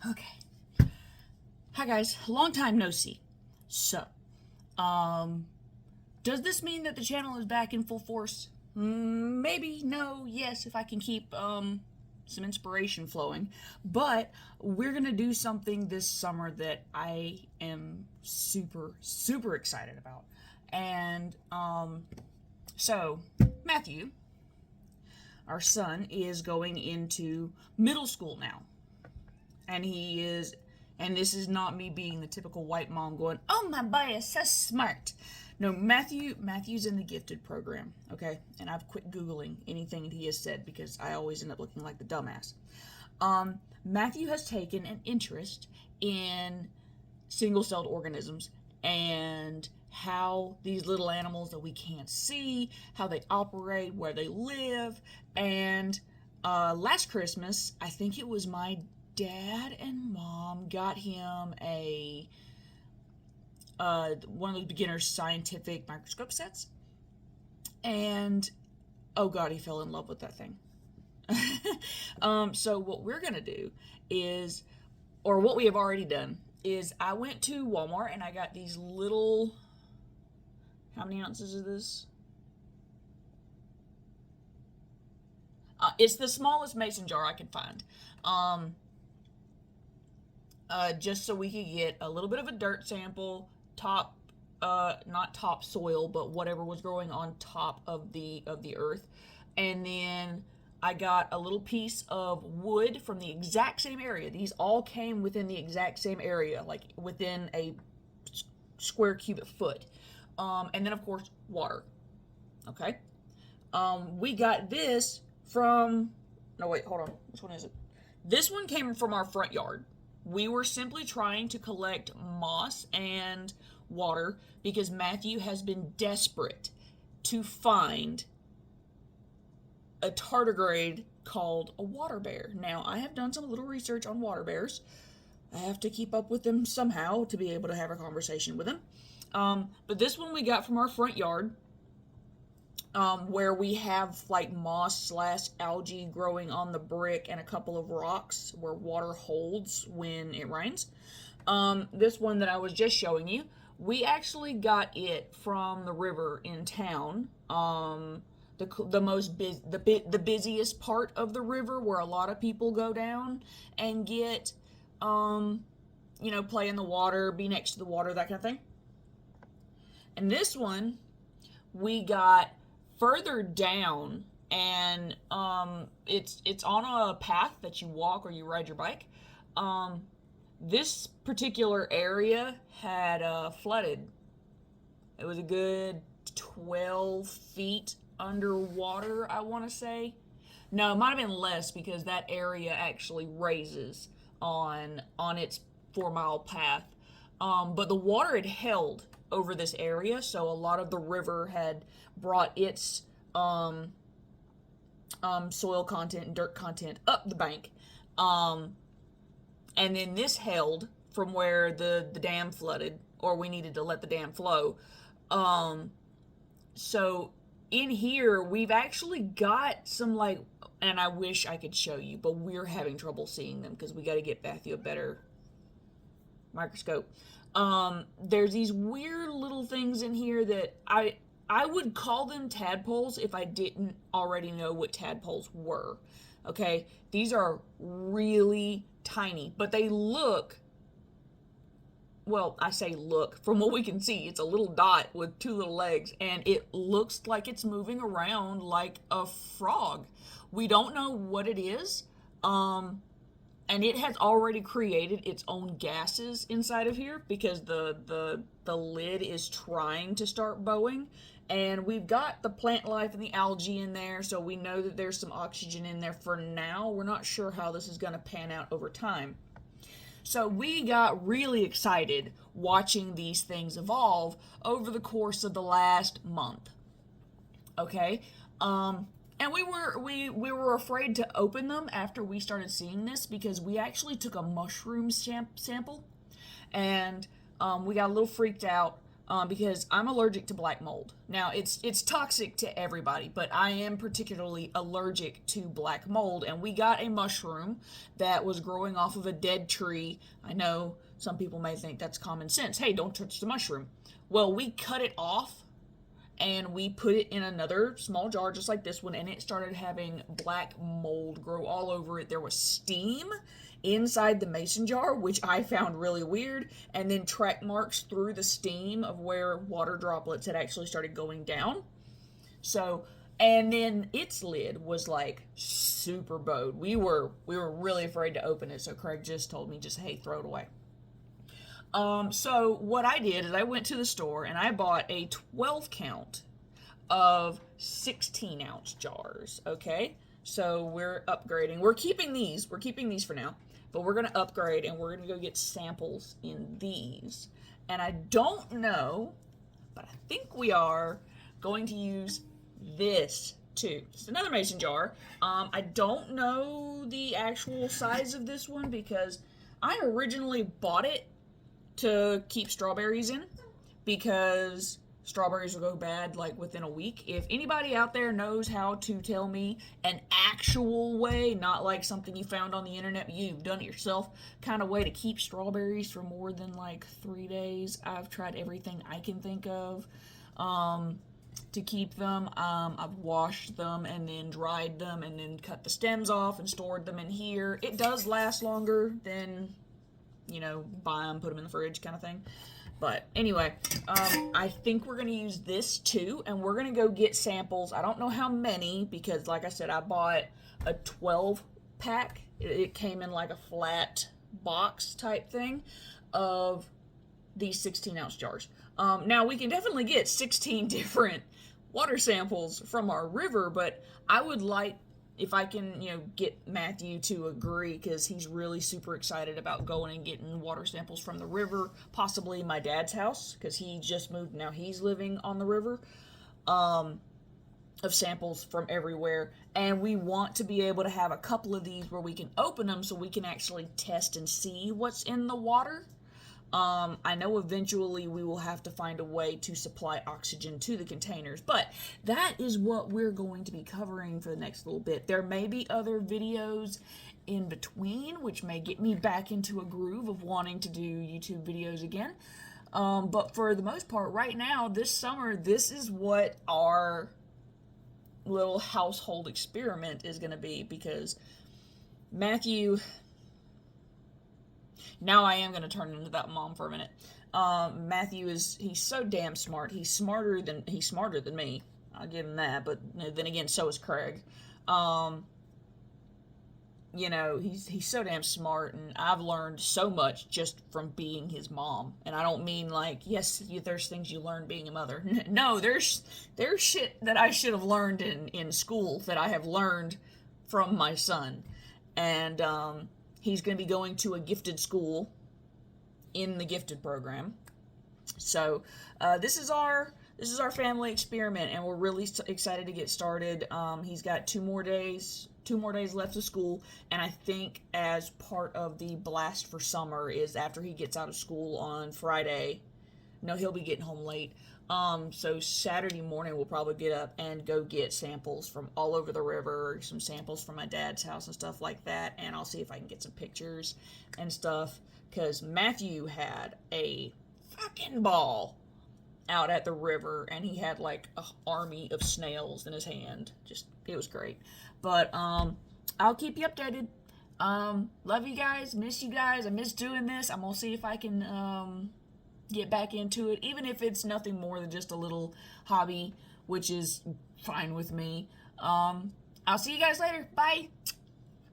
Okay. Hi guys, long time no see. So, um, does this mean that the channel is back in full force? Maybe, no, yes, if I can keep, some inspiration flowing. But we're gonna do something this summer that I am super, super excited about. And, so, Matthew, our son, is going into middle school now. And he is, and this is not me being the typical white mom going, oh, my boy is so smart. No, Matthew's in the gifted program. Okay, and I've quit googling anything he has said because I always end up looking like the dumbass. Matthew has taken an interest in single-celled organisms and how these little animals that we can't see, how they operate, where they live. And last Christmas, I think it was my dad and mom got him a one of those beginner's scientific microscope sets. And oh god, he fell in love with that thing. So what we're gonna do is, or what we have already done, is I went to Walmart and I got these little, how many ounces is this? It's the smallest mason jar I could find. Just so we could get a little bit of a dirt sample, top, not top soil, but whatever was growing on top of the earth, and then I got a little piece of wood from the exact same area. These all came within the exact same area, like within a square cubic foot, and then of course water. Okay, we got this from. No wait, hold on. Which one is it? This one came from our front yard. We were simply trying to collect moss and water because Matthew has been desperate to find a tardigrade called a water bear. Now, I have done some little research on water bears. I have to keep up with them somehow to be able to have a conversation with them. But this one we got from our front yard, where we have like moss slash algae growing on the brick and a couple of rocks where water holds when it rains. This one that I was just showing you, we actually got it from the river in town. The most the busiest part of the river where a lot of people go down and get, play in the water, be next to the water, that kind of thing. And this one we got further down, and it's on a path that you walk or you ride your bike. This particular area had flooded. It was a good 12 feet underwater, I want to say. No, it might have been less because that area actually raises on its 4 mile path. But the water had held over this area, so a lot of the river had brought its soil content and dirt content up the bank. And then this held from where the dam flooded, or we needed to let the dam flow. So in here, we've actually got some, like, and I wish I could show you, but we're having trouble seeing them because we got to get Matthew a better microscope. There's these weird little things in here that I would call them tadpoles if I didn't already know what tadpoles were. Okay, these are really tiny, but they look, well, I say look, from what we can see, it's a little dot with two little legs, and it looks like it's moving around like a frog. We don't know what it is. And it has already created its own gases inside of here because the lid is trying to start bowing. And we've got the plant life and the algae in there, so we know that there's some oxygen in there for now. We're not sure how this is going to pan out over time. So we got really excited watching these things evolve over the course of the last month. Okay? And we were afraid to open them after we started seeing this because we actually took a mushroom sample, and we got a little freaked out. because I'm allergic to black mold. Now, it's toxic to everybody, but I am particularly allergic to black mold. And we got a mushroom that was growing off of a dead tree. I know some people may think that's common sense. Hey, don't touch the mushroom. Well, we cut it off and we put it in another small jar just like this one, and it started having black mold grow all over it. There was steam inside the mason jar, which I found really weird, and then track marks through the steam of where water droplets had actually started going down. So, and then its lid was like super bowed. We were really afraid to open it, so Craig just told me, just, hey, throw it away. So what I did is I went to the store and I bought a 12 count of 16 ounce jars. Okay. So we're upgrading. We're keeping these for now, but we're going to upgrade and we're going to go get samples in these. And I don't know, but I think we are going to use this too. Just another mason jar. I don't know the actual size of this one because I originally bought it to keep strawberries in, because strawberries will go bad like within a week. If anybody out there knows how to tell me an actual way, not like something you found on the internet but you've done it yourself, kind of way to keep strawberries for more than like 3 days, I've tried everything I can think of to keep them. I've washed them and then dried them and then cut the stems off and stored them in here. It does last longer than, you know, buy them, put them in the fridge kind of thing. But anyway, I think we're going to use this too, and we're going to go get samples. I don't know how many, because like I said, I bought a 12 pack. It came in like a flat box type thing of these 16 ounce jars. Now we can definitely get 16 different water samples from our river, but I would like, if I can, you know, get Matthew to agree, because he's really super excited about going and getting water samples from the river, possibly my dad's house, because he just moved, now he's living on the river, of samples from everywhere. And we want to be able to have a couple of these where we can open them so we can actually test and see what's in the water. I know eventually we will have to find a way to supply oxygen to the containers, but that is what we're going to be covering for the next little bit. There may be other videos in between, which may get me back into a groove of wanting to do YouTube videos again. But for the most part, right now, this summer, this is what our little household experiment is going to be, because Matthew... Now I am going to turn into that mom for a minute. Matthew he's so damn smart. He's smarter than me. I'll give him that. But then again, so is Craig. You know, he's so damn smart, and I've learned so much just from being his mom. And I don't mean like, yes, there's things you learn being a mother. No, there's shit that I should have learned in school that I have learned from my son. And, he's going to be going to a gifted school in the gifted program. So this is our family experiment, and we're really excited to get started. He's got 2 more days left of school, and I think as part of the blast for summer is after he gets out of school on Friday. No, he'll be getting home late. So Saturday morning we'll probably get up and go get samples from all over the river, some samples from my dad's house and stuff like that, and I'll see if I can get some pictures and stuff, because Matthew had a fucking ball out at the river, and he had like an army of snails in his hand. Just, it was great. But I'll keep you updated. Love you guys, miss you guys, I miss doing this. I'm gonna see if I can get back into it, even if it's nothing more than just a little hobby, which is fine with me. I'll see you guys later. Bye.